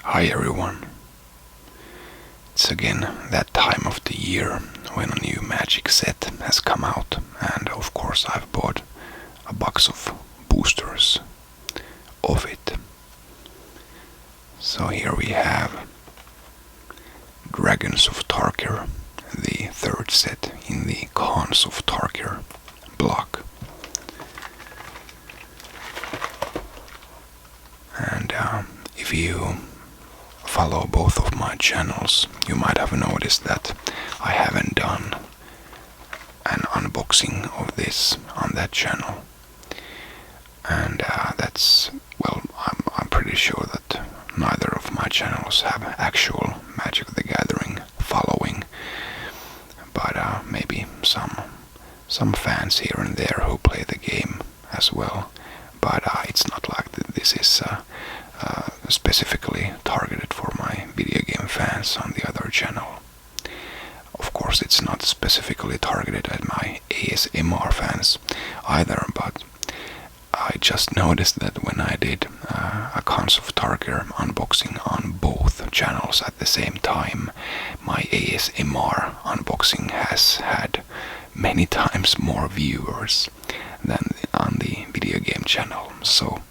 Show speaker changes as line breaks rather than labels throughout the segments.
Hi everyone. It's again that time of the year when a new magic set has come out, and of course I've bought a box of boosters of it. So here we have Dragons of Tarkir, the third set in the Khans of Tarkir block. And if you follow both of my channels, you might have noticed that I haven't done an unboxing of this on that channel. And I'm pretty sure that neither of my channels have actual Magic the Gathering following, but maybe some fans here and there who play the game as well. But it's not like this is specifically targeted for my video game fans on the other channel. Of course, it's not specifically targeted at my ASMR fans either, but I just noticed that when I did a Khans of Tarkir unboxing on both channels at the same time, my ASMR unboxing has had many times more viewers than on the video game channel. So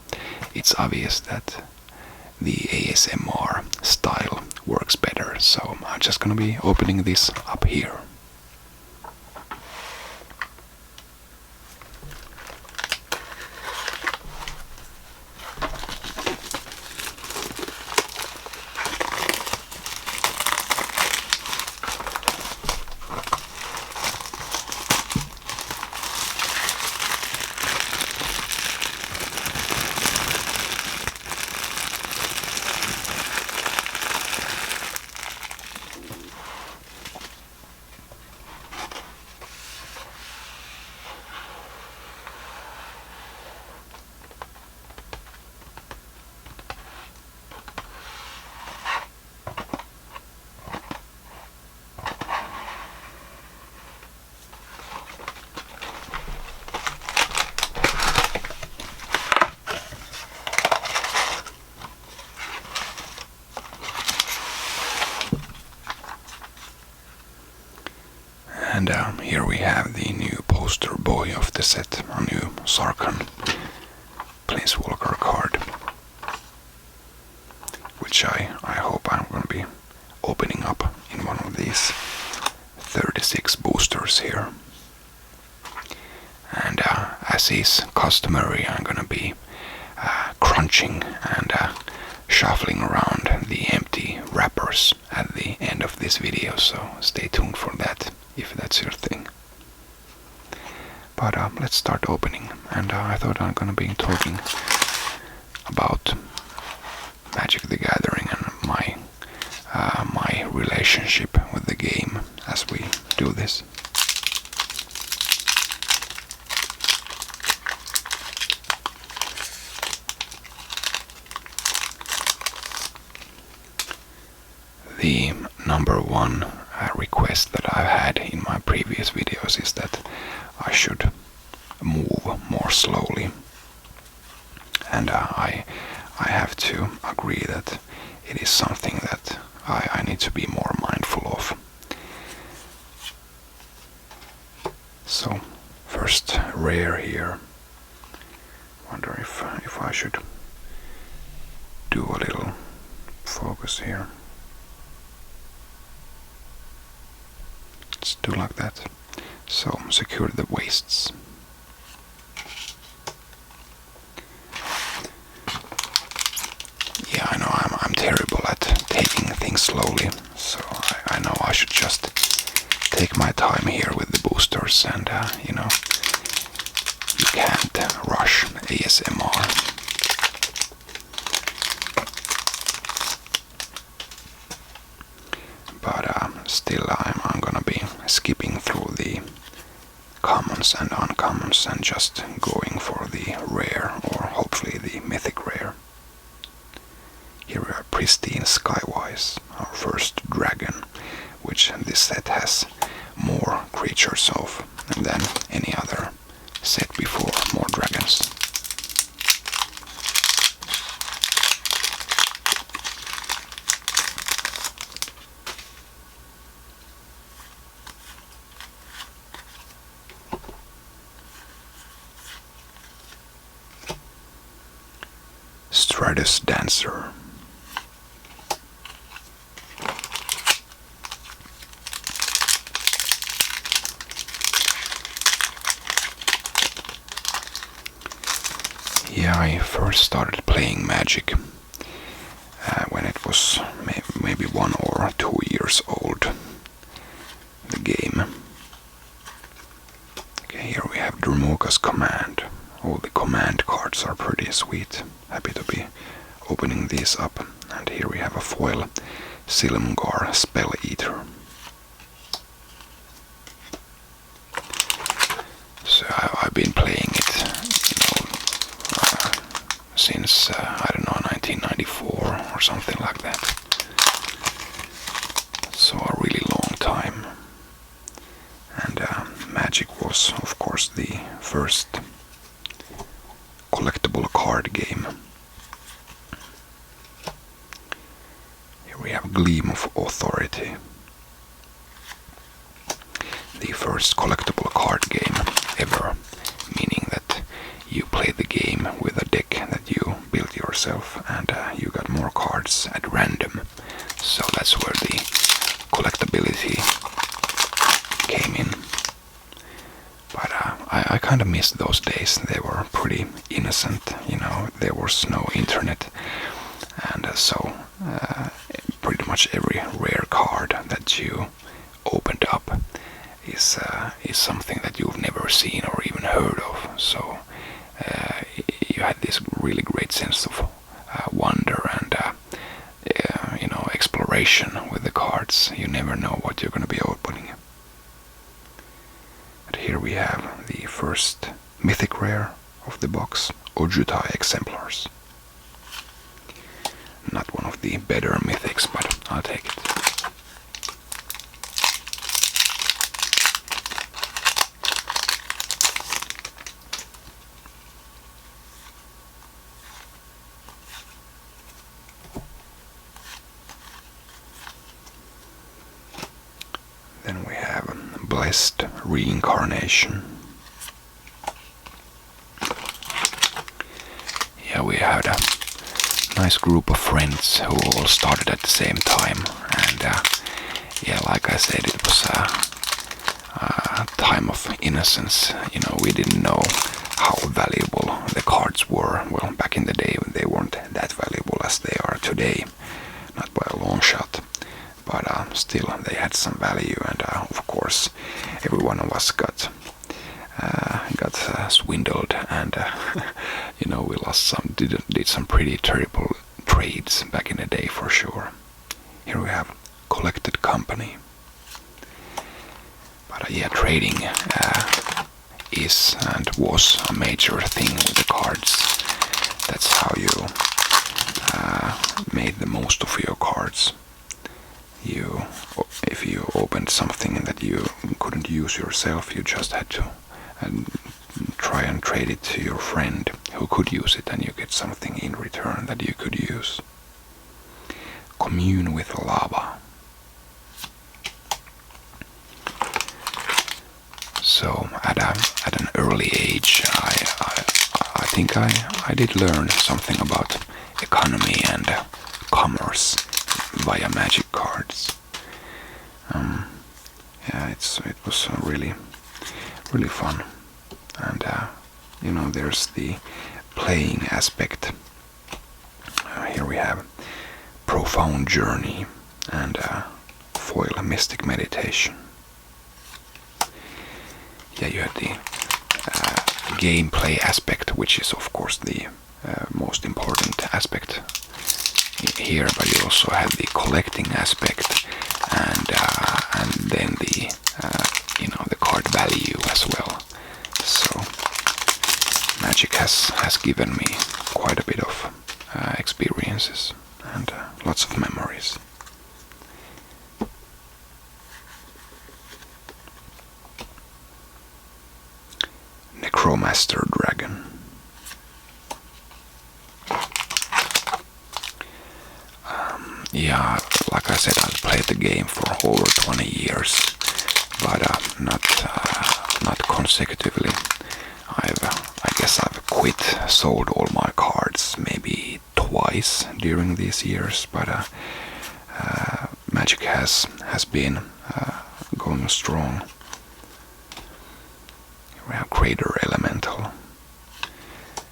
it's obvious that the ASMR style works better. So I'm just gonna be opening this up here. And here we have the new poster boy of the set, a new Sarkhan Planeswalker card, which I hope I'm going to be opening up in one of these 36 boosters here. And as is customary, I'm going to be crunching and shuffling around the empty wrappers at the end of this video, so stay tuned for that if that's your thing. But let's start opening, and I thought I'm gonna be talking about Magic the Gathering and my relationship with the game as we do this. The number one request that I've had in my previous videos is that I should move more slowly, and I have to agree that it is something that I need to be more mindful of. So first rare here. Wonder if I should do a little focus here. Let's do like that. So secure the wastes. Yeah, I know I'm terrible at taking things slowly, so I know I should just take my time here with the boosters, and you can't rush ASMR. But still I'm gonna be skipping through the commons and uncommons and just going for the rare, or hopefully the mythic rare. Here we are, Pristine Skywise, our first dragon, which this set has more creatures of than any other set before, more dragons. Stardust Dancer. Yeah, I first started playing Magic when it was maybe 1 or 2 years old, the game. Okay, here we have Dromoka's Command. All the command cards are pretty sweet. Happy to be opening these up. And here we have a foil Silumgar Spell Eater. So I've been playing it, since, I don't know, 1994 or something like that. So a really long time. And Magic was, of course, the first collectible card game. Here we have Gleam of Authority. The first collectible card game ever, meaning that you play the game with a deck that you built yourself, and you got more cards at random. So that's where the collectability came in. But I kind of missed those days. They were pretty innocent, there was no internet, and so pretty much every rare card that you opened up is something that you've never seen or even heard of. So you had this really great sense of wonder and exploration with the cards. You never know what you're going to be opening. And here we have the first mythic rare of the box, Ojutai Exemplars. Not one of the better mythics, but I'll take it. Then we have Blessed Reincarnation. Yeah, we had a nice group of friends who all started at the same time, and yeah, like I said, it was a time of innocence. We didn't know how valuable the cards were. Well, back in the day, they weren't that valuable as they are today, not by a long shot. But still, they had some value, and of course, every one of us got swindled, and we lost some, did some pretty terrible trades back in the day for sure. Here we have Collected Company. But yeah, trading is and was a major thing with the cards. That's how you made the most of your cards. If you opened something that you couldn't use yourself, you just had to try and trade it to your friend who could use it, and you get something in return that you could use. Commune with Lava. So at an early age, I think I did learn something about economy and commerce via Magic cards. Yeah, it was really fun, and there's the playing aspect. Here we have Profound Journey and Foil Mystic Meditation. Yeah, you had the gameplay aspect, which is of course the most important aspect here, but you also have the collecting aspect, and then the the card value as well. So Magic has given me quite a bit of experiences and lots of memories. Necromaster Dragon. Yeah, like I said, I've played the game for over 20 years, but not consecutively. I guess I've sold all my cards maybe twice during these years, but Magic has been going strong. We have Crater Elemental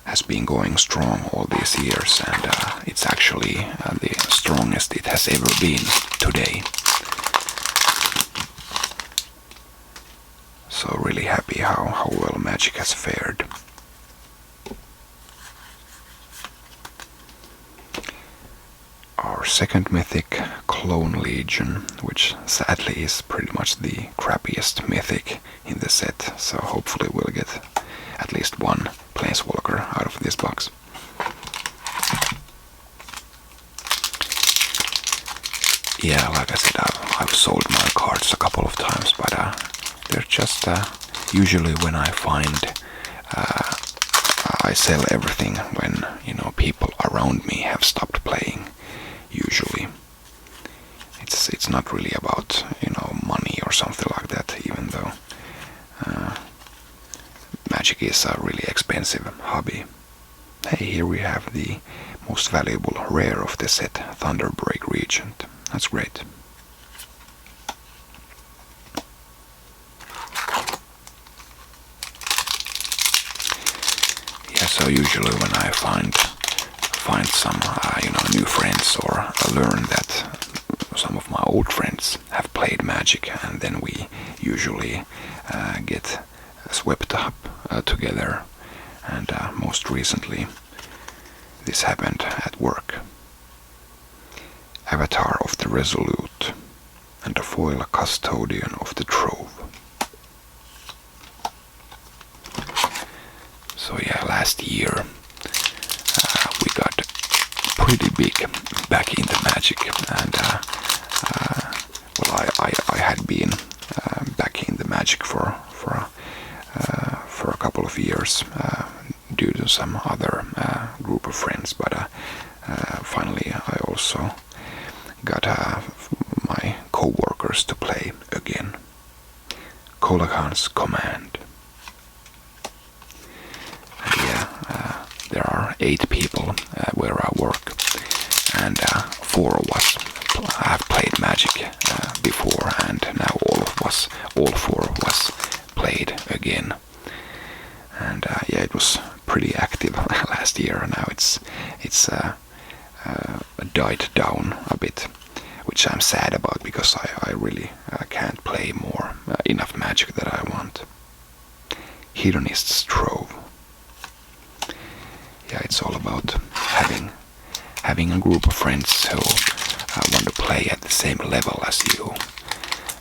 has been going strong all these years, and it's actually the strongest it has ever been today. So really happy how well Magic has fared. Our second mythic, Clone Legion, which sadly is pretty much the crappiest mythic in the set, so hopefully we'll get at least one Planeswalker out of this box. Yeah, like I said, I've sold my cards a couple of times, but they're just usually when I find I sell everything when people around me have stopped playing. Usually, it's not really about money or something like that. Even though Magic is a really expensive hobby. Hey, here we have the most valuable rare of the set, Thunderbreak Regent. That's great. Yeah, so usually when I find some new friends, or learn that some of my old friends have played Magic, and then we usually get swept up together. And most recently this happened at work. Avatar of the Resolute and a foil Custodian of the Trove. So yeah, last year we got pretty big back into Magic, and I had been back in the Magic for a couple of years due to some other group of friends, but finally I also got my co-workers to play again. Kolakan's Command. And yeah, there are 8 people where I work, and 4 of us have played Magic before, and now all 4 of us played again. And yeah, it was pretty active last year. Now it's died down a bit, which I'm sad about, because I really can't play enough Magic that I want. Hedonist's Trove. Yeah, it's all about having a group of friends who want to play at the same level as you.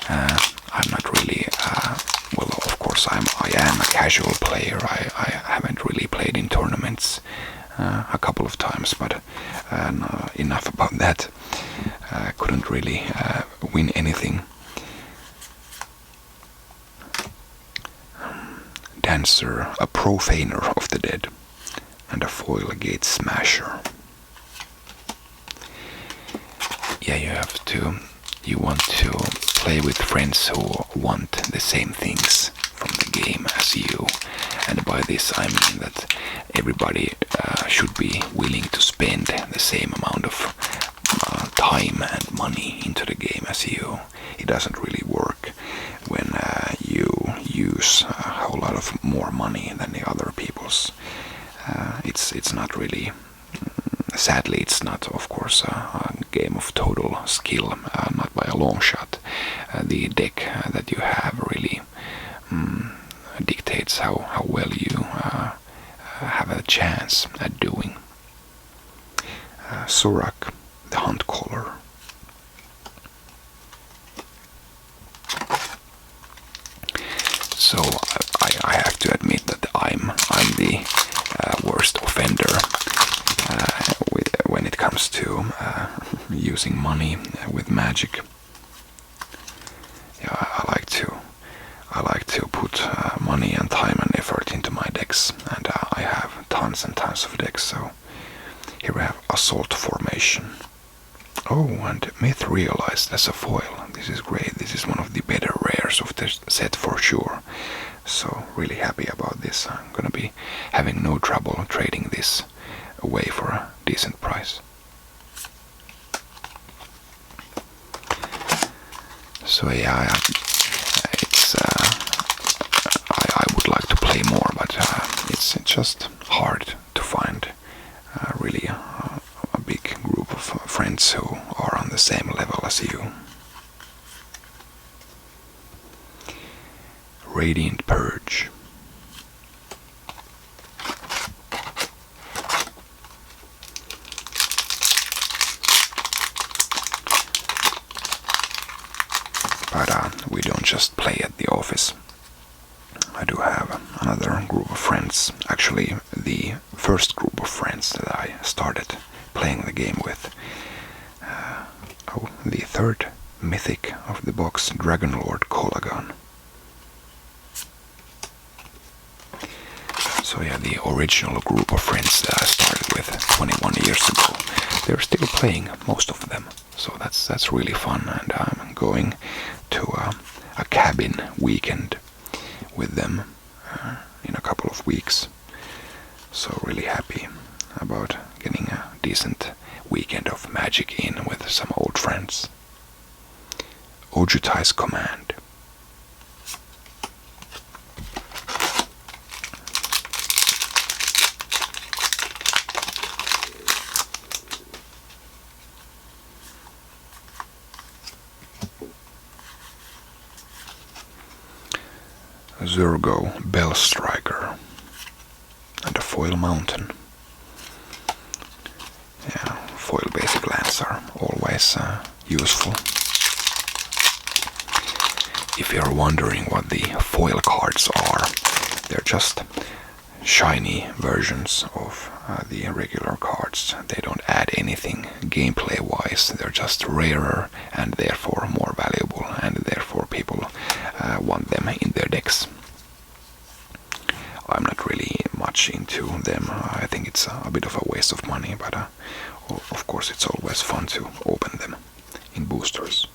I'm not really well, of course I am a casual player. I haven't really played in tournaments a couple of times, but enough about that. Couldn't really win anything. Dancer, a Profaner of the Dead, and a foil Gate Smasher. Yeah, you want to play with friends who want the same things from the game as you, and by this I mean that everybody should be willing to spend the same amount of time and money into the game as you. It doesn't really work when you use a whole lot of more money than the other people's. It's not really. Sadly, it's not, of course, a game of total skill, not by a long shot. The deck that you have really dictates how well you have a chance at doing. Surak, the Hunt Caller. So I have to admit that I'm the worst offender when it comes to using money with Magic. Yeah, I like to put money and time and effort into my decks, and I have tons and tons of decks. So here we have Assault Formation. Oh, and Myth Realized as a foil. This is great. This is one of the better rares of the set for sure. So really happy about this. I'm gonna be having no trouble trading this away for a decent price. So yeah, it's I would like to play more, but it's just hard to find really a big group of friends who are on the same level as you. Radiant Purge. But we don't just play at the office. I do have another group of friends, actually the first group of friends that I started playing the game with. The third mythic of the box, Dragon Lord Kolagan. So yeah, the original group of friends that I started with 21 years ago, they're still playing, most of them. So that's really fun, and I'm going to a cabin weekend with them in a couple of weeks. So really happy about getting a decent weekend of Magic in with some old friends. Ojutai's Command. Zurgo Bell Striker and a foil mountain. Yeah, foil basic lands are always useful. If you're wondering what the foil cards are, they're just shiny versions of the regular cards. They don't add anything gameplay wise, they're just rarer and therefore more valuable, and therefore people want them in their decks. I'm not really much into them. I think it's a bit of a waste of money, but of course it's always fun to open them in boosters.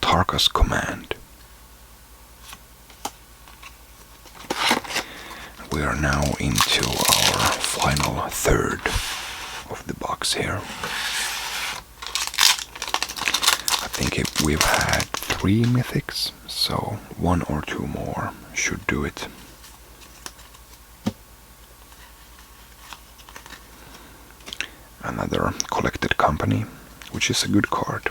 Tarkir's Command. We are now into our final third of the box here. I think we've had 3 mythics, so 1 or 2 more should do it. Another Collected Company, which is a good card.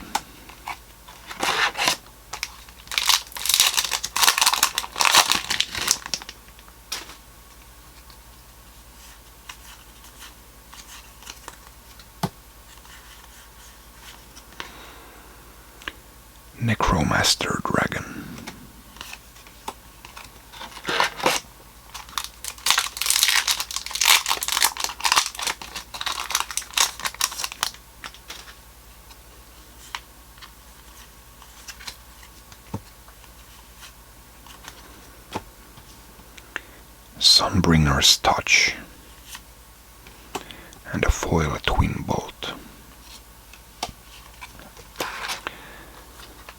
Necromaster Dragon. Sunbringer's Touch and a foil Twin Bolt.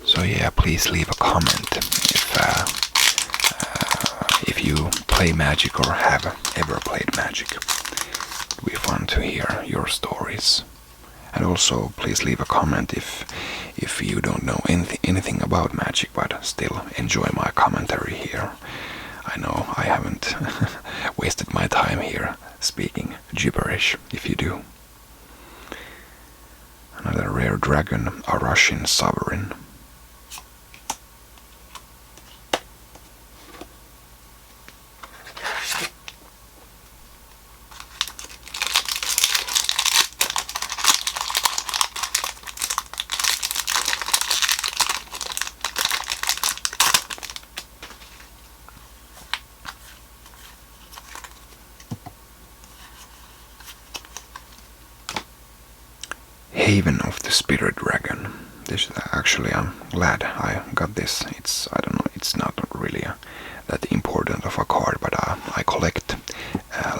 So yeah, please leave a comment if you play Magic or have ever played Magic. It would be fun to hear your stories. And also please leave a comment if you don't know anything about Magic but still enjoy my commentary here. I know I haven't wasted my time here speaking gibberish, if you do. Another rare dragon, a Russian Sovereign. Haven of the Spirit Dragon. This actually, I'm glad I got this. I don't know, it's not really that important of a card, but I collect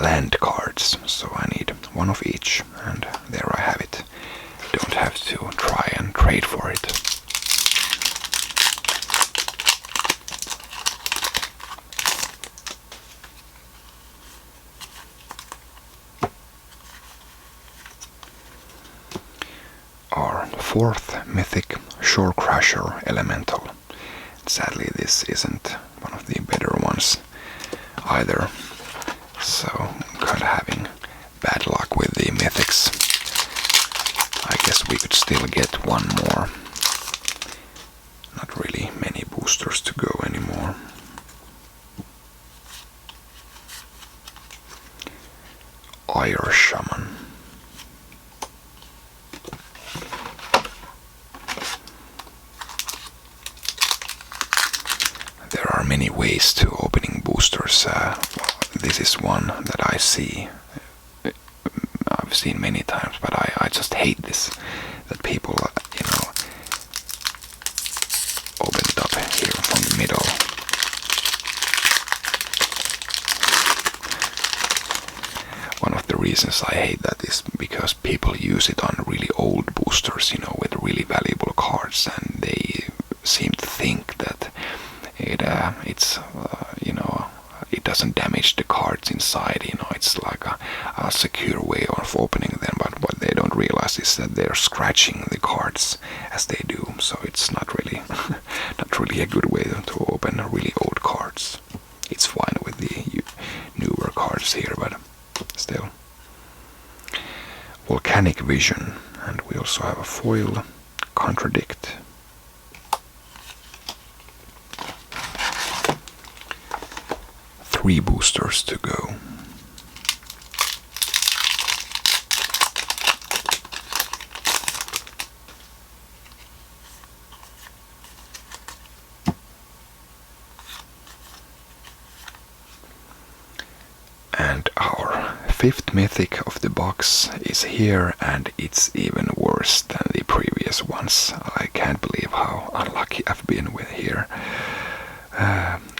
land cards, so I need 1 of each, and there I have it. Don't have to try and trade for it. our fourth mythic, Shore Crasher Elemental. Sadly, this isn't one of the better ones either, so I'm kind of having bad luck with the mythics. I guess we could still get one more. Not really many boosters to go anymore. Ire Shaman. There are many ways to opening boosters. This is one that I see. I've seen many times, but I just hate this. That people, open it up here from the middle. One of the reasons I hate that is because people use it on really old boosters, with really valuable cards, and they seem to think that it doesn't damage the cards inside. It's like a secure way of opening them. But what they don't realize is that they're scratching the cards as they do. So it's not really a good way to open really old cards. It's fine with the newer cards here, but still. Volcanic Vision, and we also have a foil, Contradict. Three boosters to go. And our fifth mythic of the box is here, and it's even worse than the previous ones. I can't believe how unlucky I've been with here.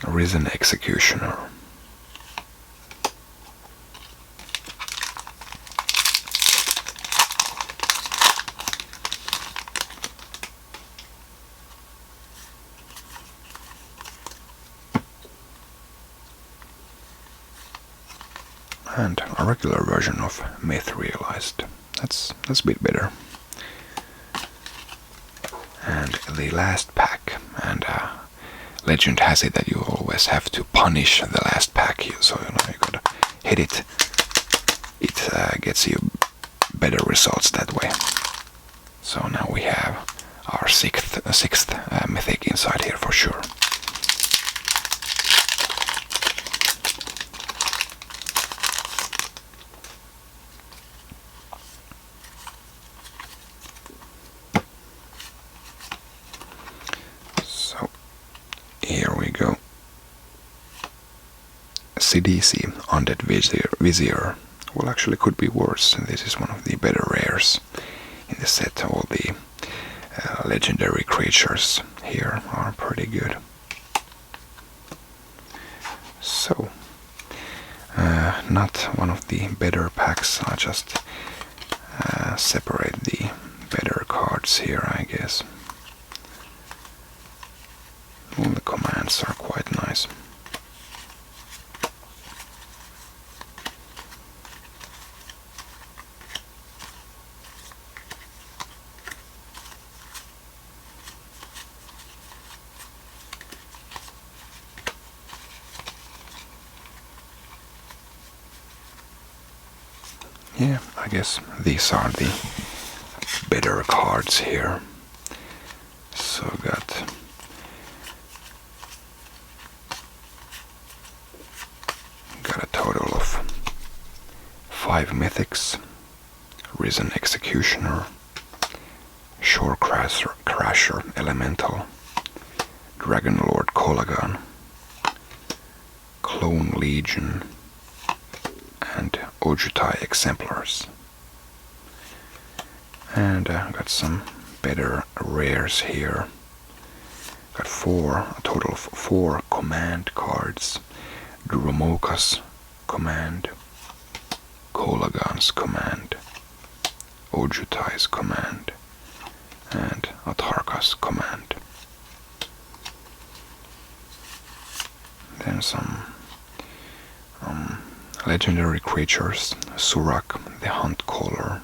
Risen Executioner. And a regular version of Myth Realized. That's a bit better. And the last pack, and legend has it that you always have to punish the last pack, so you gotta hit it. It gets you better results that way. So now we have our sixth mythic inside here for sure. Here we go. CDC Undead Vizier. Well, actually could be worse. This is one of the better rares in the set. All the legendary creatures here are pretty good. So, not one of the better packs. I just separate the better cards here, I guess. All the commands are quite nice. Yeah, I guess these are the better cards here. So got a total of 5 mythics: Risen Executioner, Shore Crasher Elemental, Dragon Lord Kolagan, Clone Legion, and Ojutai Exemplars. And got some better rares here. Got a total of 4 command cards: Dromoka's command, Kolagan's command, Ojutai's command, and Tarkir's command. Then some legendary creatures: Surak the Hunt Caller,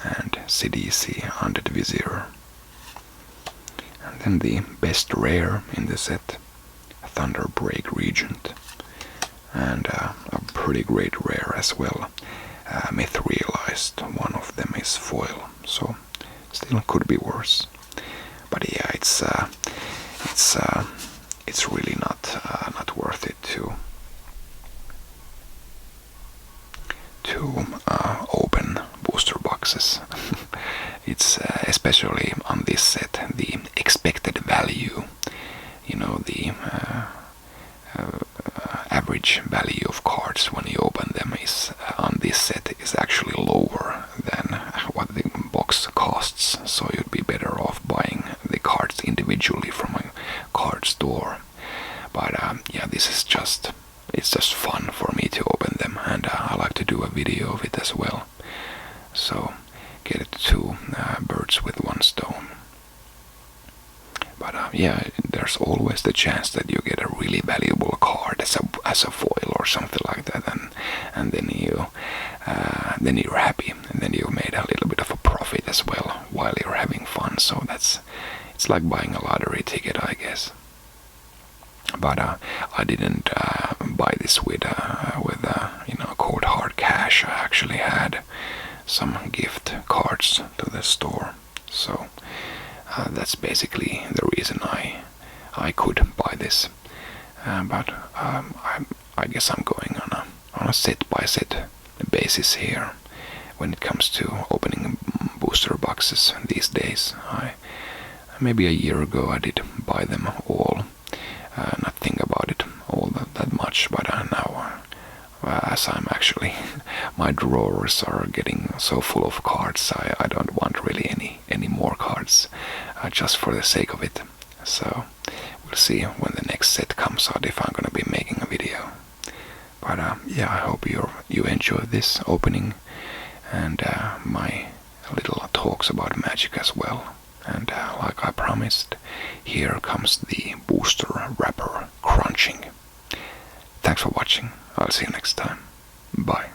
and CDC Undead Vizier. And then the best rare in the set, Thunderbreak Regent. And a pretty great rare as well, Myth Realized. One of them is foil, so still could be worse. But yeah, it's really not worth it to open booster boxes. It's especially on this set, the expected value, you know, the average value of cards when you open them is on this set is actually lower than what the box costs, so you'd be better off buying the cards individually from a card store. But yeah, it's just fun for me to open them, and I like to do a video of it as well. So get two birds with one stone. But yeah, there's always the chance that you get a really valuable card as a foil or something like that, and then you're happy, and then you made a little bit of a profit as well while you're having fun. So it's like buying a lottery ticket, I guess. But I didn't buy this with cold hard cash. I actually had some gift cards to the store, so that's basically the reason I could buy this. But I guess I'm going on a set by set basis here when it comes to opening booster boxes these days. Maybe a year ago I did buy them all, not think about it all that much, but now as I'm actually my drawers are getting so full of cards, I don't want really any more cards, just for the sake of it. So we'll see when the next set comes out if I'm gonna be making a video. But yeah, I hope you enjoyed this opening and my little talks about Magic as well. And like I promised, here comes the booster wrapper crunching. Thanks for watching. I'll see you next time. Bye.